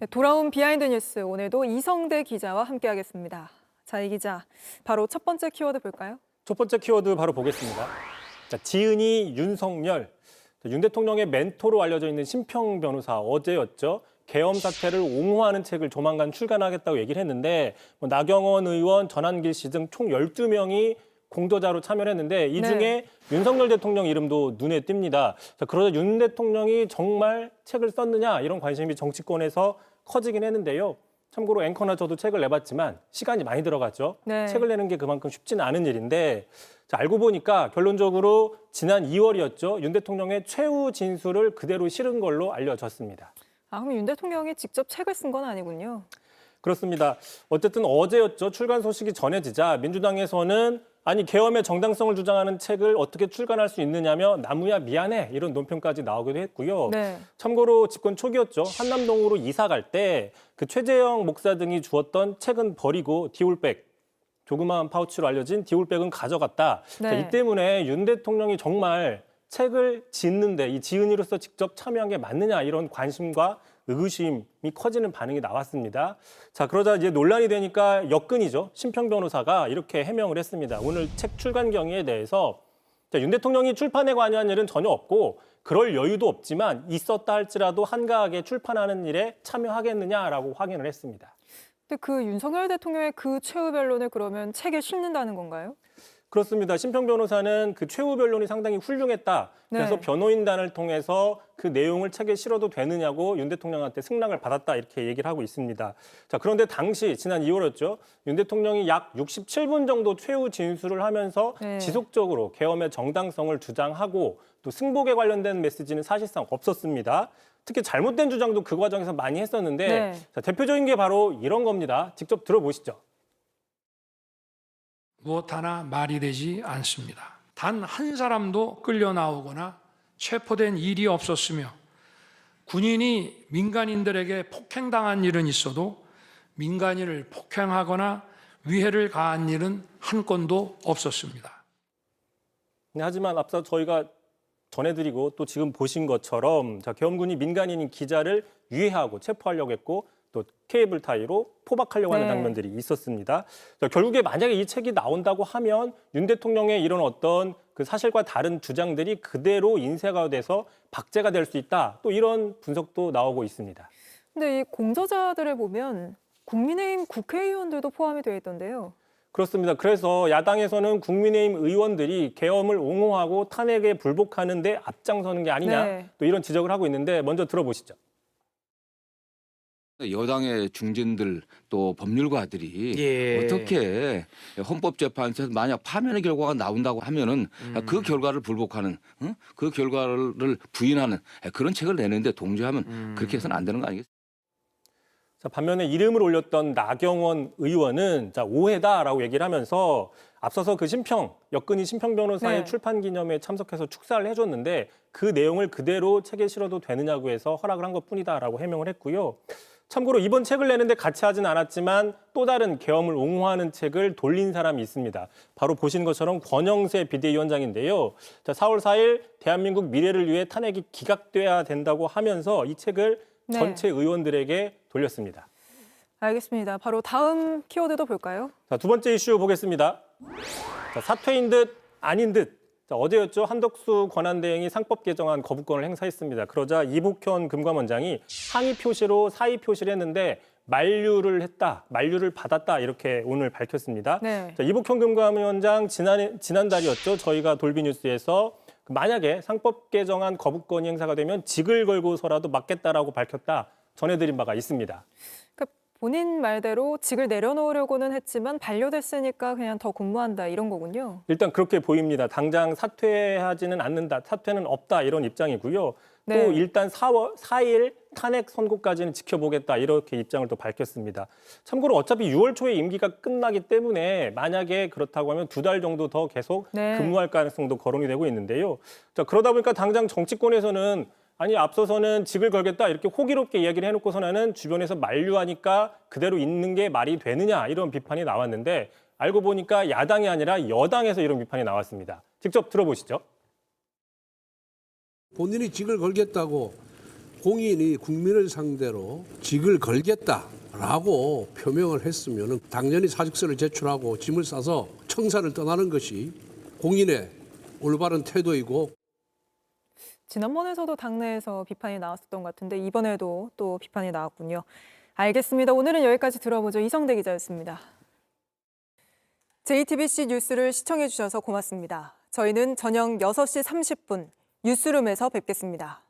네, 돌아온 비하인드 뉴스 오늘도 이성대 기자와 함께하겠습니다. 자, 이 기자, 바로 첫 번째 키워드 볼까요? 첫 번째 키워드 바로 보겠습니다. 자, 지은이 윤석열. 윤 대통령의 멘토로 알려져 있는 심평 변호사 어제였죠. 계엄 사태를 옹호하는 책을 조만간 출간하겠다고 얘기를 했는데 나경원 의원, 전한길 씨 등 총 12명이 공저자로 참여를 했는데 이 중에 윤석열 대통령 이름도 눈에 띕니다. 자, 그러자 윤 대통령이 정말 책을 썼느냐 이런 관심이 정치권에서 커지긴 했는데요. 참고로 앵커나 저도 책을 내봤지만 시간이 많이 들어갔죠. 네. 책을 내는 게 그만큼 쉽지는 않은 일인데 자, 알고 보니까 결론적으로 지난 2월이었죠. 윤 대통령의 최후 진술을 그대로 실은 걸로 알려졌습니다. 아, 그럼 윤 대통령이 직접 책을 쓴 건 아니군요. 그렇습니다. 어쨌든 어제였죠. 출간 소식이 전해지자 민주당에서는 아니 계엄의 정당성을 주장하는 책을 어떻게 출간할 수 있느냐며 나무야 미안해 이런 논평까지 나오기도 했고요. 네. 참고로 집권 초기였죠. 한남동으로 이사 갈 때 그 최재형 목사 등이 주었던 책은 버리고 디올백, 조그마한 파우치로 알려진 디올백은 가져갔다. 네. 자, 이 때문에 윤 대통령이 정말 책을 짓는데 이 지은이로서 직접 참여한 게 맞느냐 이런 관심과 의구심이 커지는 반응이 나왔습니다. 자, 그러자 이제 논란이 되니까 역근이죠. 심평 변호사가 이렇게 해명을 했습니다. 오늘 책 출간 경위에 대해서 윤 대통령이 출판에 관여한 일은 전혀 없고 그럴 여유도 없지만 있었다 할지라도 한가하게 출판하는 일에 참여하겠느냐라고 확인을 했습니다. 근데 그 윤석열 대통령의 그 최후 변론을 그러면 책에 실는다는 건가요? 그렇습니다. 심평 변호사는 그 최후 변론이 상당히 훌륭했다. 그래서 네. 변호인단을 통해서 그 내용을 책에 실어도 되느냐고 윤 대통령한테 승낙을 받았다 이렇게 얘기를 하고 있습니다. 자, 그런데 당시 지난 2월이었죠. 윤 대통령이 약 67분 정도 최후 진술을 하면서 네. 지속적으로 계엄의 정당성을 주장하고 또 승복에 관련된 메시지는 사실상 없었습니다. 특히 잘못된 주장도 그 과정에서 많이 했었는데 네. 자, 대표적인 게 바로 이런 겁니다. 직접 들어보시죠. 무엇 하나 말이 되지 않습니다. 단 한 사람도 끌려 나오거나 체포된 일이 없었으며 군인이 민간인들에게 폭행당한 일은 있어도 민간인을 폭행하거나 위해를 가한 일은 한 건도 없었습니다. 하지만 앞서 저희가 전해드리고 또 지금 보신 것처럼 자, 계엄군이 민간인인 기자를 유해하고 체포하려고 했고 또 케이블 타이로 포박하려고 하는 네. 장면들이 있었습니다. 자, 결국에 만약에 이 책이 나온다고 하면 윤 대통령의 이런 어떤 그 사실과 다른 주장들이 그대로 인쇄가 돼서 박제가 될 수 있다. 또 이런 분석도 나오고 있습니다. 근데 이 공저자들을 보면 국민의힘 국회의원들도 포함이 되어 있던데요. 그렇습니다. 그래서 야당에서는 국민의힘 의원들이 계엄을 옹호하고 탄핵에 불복하는 데 앞장서는 게 아니냐. 네. 또 이런 지적을 하고 있는데 먼저 들어보시죠. 여당의 중진들 또 법률가들이 어떻게 헌법재판소에서 만약 파면의 결과가 나온다고 하면은 그 결과를 불복하는 그 결과를 부인하는 그런 책을 내는데 동조하면 그렇게 해서는 안 되는 거 아니겠어요? 자, 반면에 이름을 올렸던 나경원 의원은 자, 오해다라고 얘기를 하면서 앞서서 그 역근이 심평 변호사의 네. 출판 기념회에 참석해서 축사를 해줬는데 그 내용을 그대로 책에 실어도 되느냐고 해서 허락을 한 것뿐이다라고 해명을 했고요. 참고로 이번 책을 내는데 같이 하진 않았지만 또 다른 계엄을 옹호하는 책을 돌린 사람이 있습니다. 바로 보신 것처럼 권영세 비대위원장인데요. 자, 4월 4일 대한민국 미래를 위해 탄핵이 기각돼야 된다고 하면서 이 책을 네. 전체 의원들에게 돌렸습니다. 알겠습니다. 바로 다음 키워드도 볼까요? 자, 두 번째 이슈 보겠습니다. 자, 사퇴인 듯 아닌 듯. 자, 어제였죠. 한덕수 권한대행이 상법 개정안 거부권을 행사했습니다. 그러자 이복현 금감원장이 항의 표시로 사의 표시를 했는데 만류를 받았다 이렇게 오늘 밝혔습니다. 네. 자, 이복현 금감원장 지난달이었죠. 저희가 돌비뉴스에서 만약에 상법 개정안 거부권이 행사가 되면 직을 걸고서라도 막겠다라고 밝혔다 전해드린 바가 있습니다. 그러니까 본인 말대로 직을 내려놓으려고는 했지만 반려됐으니까 그냥 더 근무한다 이런 거군요. 일단 그렇게 보입니다. 당장 사퇴하지는 않는다, 사퇴는 없다 이런 입장이고요. 네. 또 일단 4일 탄핵 선고까지는 지켜보겠다 이렇게 입장을 또 밝혔습니다. 참고로 어차피 6월 초에 임기가 끝나기 때문에 만약에 그렇다고 하면 2달 정도 더 계속 네. 근무할 가능성도 거론이 되고 있는데요. 자, 그러다 보니까 당장 정치권에서는 아니 앞서서는 직을 걸겠다 이렇게 호기롭게 이야기를 해놓고서는 주변에서 만류하니까 그대로 있는 게 말이 되느냐 이런 비판이 나왔는데 알고 보니까 야당이 아니라 여당에서 이런 비판이 나왔습니다. 직접 들어보시죠. 본인이 직을 걸겠다고 공인이 국민을 상대로 직을 걸겠다라고 표명을 했으면 당연히 사직서를 제출하고 짐을 싸서 청사를 떠나는 것이 공인의 올바른 태도이고, 지난번에서도 당내에서 비판이 나왔었던 것 같은데 이번에도 또 비판이 나왔군요. 알겠습니다. 오늘은 여기까지 들어보죠. 이성대 기자였습니다. JTBC 뉴스를 시청해 주셔서 고맙습니다. 저희는 저녁 6시 30분 뉴스룸에서 뵙겠습니다.